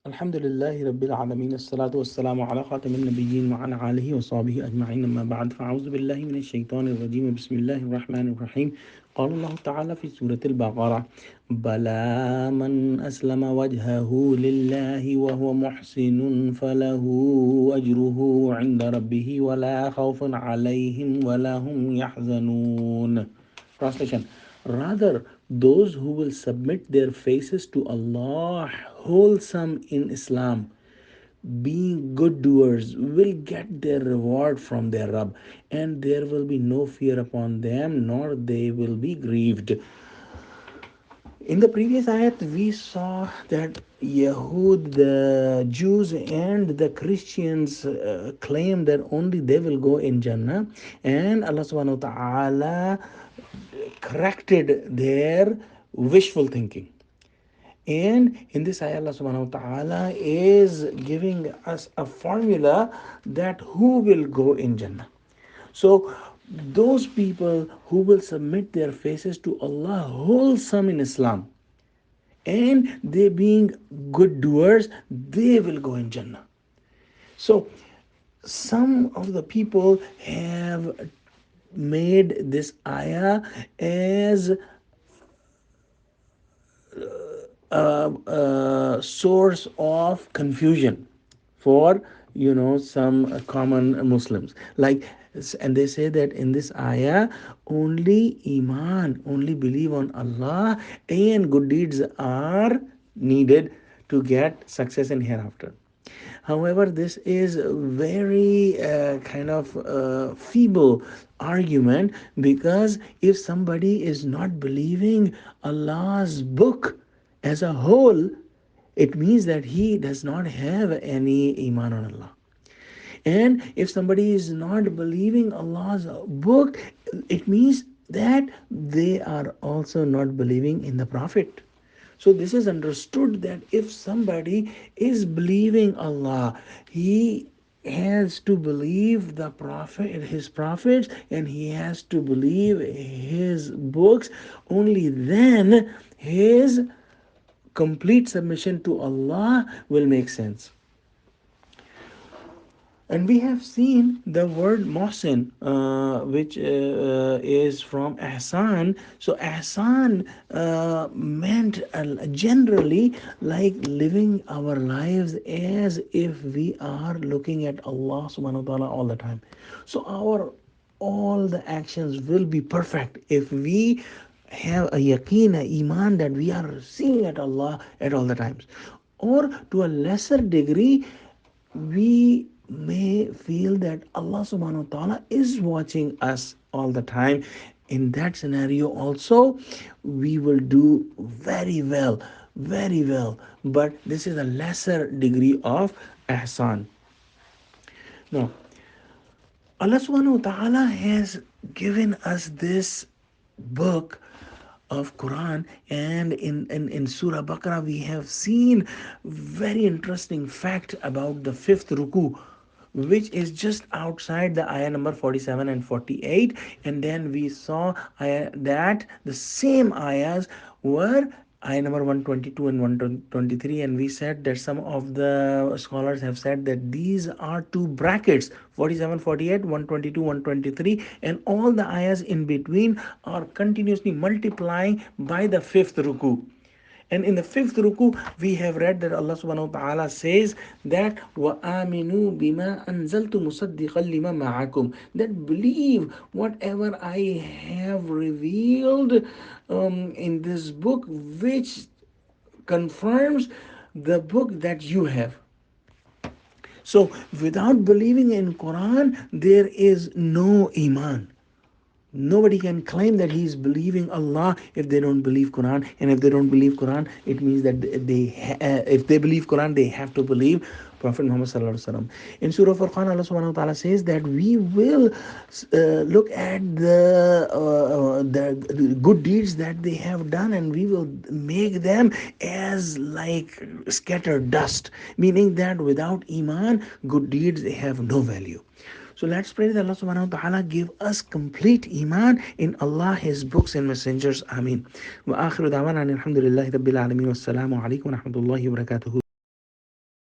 الحمد لله رب العالمين الصلاة والسلام على خاتم النبيين وعلى آله وصحبه أجمعين أما بعد فأعوذ بالله من الشيطان الرجيم بسم الله الرحمن الرحيم قال الله تعالى في سورة البقرة بلى من أسلم وجهه لله وهو محسن فله أجره عند ربه ولا خوف عليهم ولا هم يحزنون. Translation. Rather, those who will submit their faces to Allah, wholesome in Islam, being good doers, will get their reward from their Rabb, and there will be no fear upon them, nor they will be grieved. In the previous ayat, we saw that Yahud, the Jews, and the Christians claim that only they will go in Jannah, and Allah subhanahu wa ta'ala corrected their wishful thinking. And in this ayah, Allah subhanahu wa ta'ala is giving us a formula that who will go in Jannah. So, those people who will submit their faces to Allah, wholesome in Islam, and they being good doers, they will go in Jannah. So, some of the people have made this ayah as a source of confusion for some common Muslims, like, and they say that in this ayah only iman, only believe on Allah, and good deeds are needed to get success in hereafter. However, this is a very kind of feeble argument, because if somebody is not believing Allah's book as a whole, it means that he does not have any iman on Allah. And if somebody is not believing Allah's book, it means that they are also not believing in the Prophet. So this is understood that if somebody is believing Allah, he has to believe the prophet, his prophets, and he has to believe his books. Only then his complete submission to Allah will make sense. And we have seen the word Mohsin, which is from Ahsan. So Ahsan meant generally like living our lives as if we are looking at Allah subhanahu wa ta'ala all the time. So our all the actions will be perfect if we have a yaqeen, a iman, that we are seeing at Allah at all the times. Or to a lesser degree, we may feel that Allah subhanahu wa ta'ala is watching us all the time. In that scenario also, we will do very well, very well. But this is a lesser degree of ihsan. Now, Allah subhanahu wa ta'ala has given us this book of Quran, and in Surah Baqarah we have seen very interesting fact about the fifth ruku, which is just outside the ayah number 47 and 48. And then we saw that the same ayahs were ayah number 122 and 123, and we said that some of the scholars have said that these are two brackets, 47, 48, 122, 123, and all the ayahs in between are continuously multiplying by the fifth ruku. And in the fifth ruku, we have read that Allah subhanahu wa ta'ala says that وَآمِنُوا بِمَا أَنزَلْتُ مُصَدِّقًا لِمَا مَعَكُمْ, that believe whatever I have revealed in this book, which confirms the book that you have. So without believing in Quran, there is no iman. Nobody can claim that he is believing Allah if they don't believe Quran, and if they don't believe Quran, it means that if they believe Quran, they have to believe Prophet Muhammad sallallahu alaihi wasallam. In Surah Furqan, Allah subhanahu wa taala says that we will look at the good deeds that they have done, and we will make them as like scattered dust, meaning that without iman, good deeds they have no value. So let's pray that Allah subhanahu wa ta'ala give us complete iman in Allah, His books and messengers. Ameen. Wa akhiru da'wana alhamdulillahi rabbil alameen. Wassalamu alaikum wa rahmatullahi wa barakatuhu.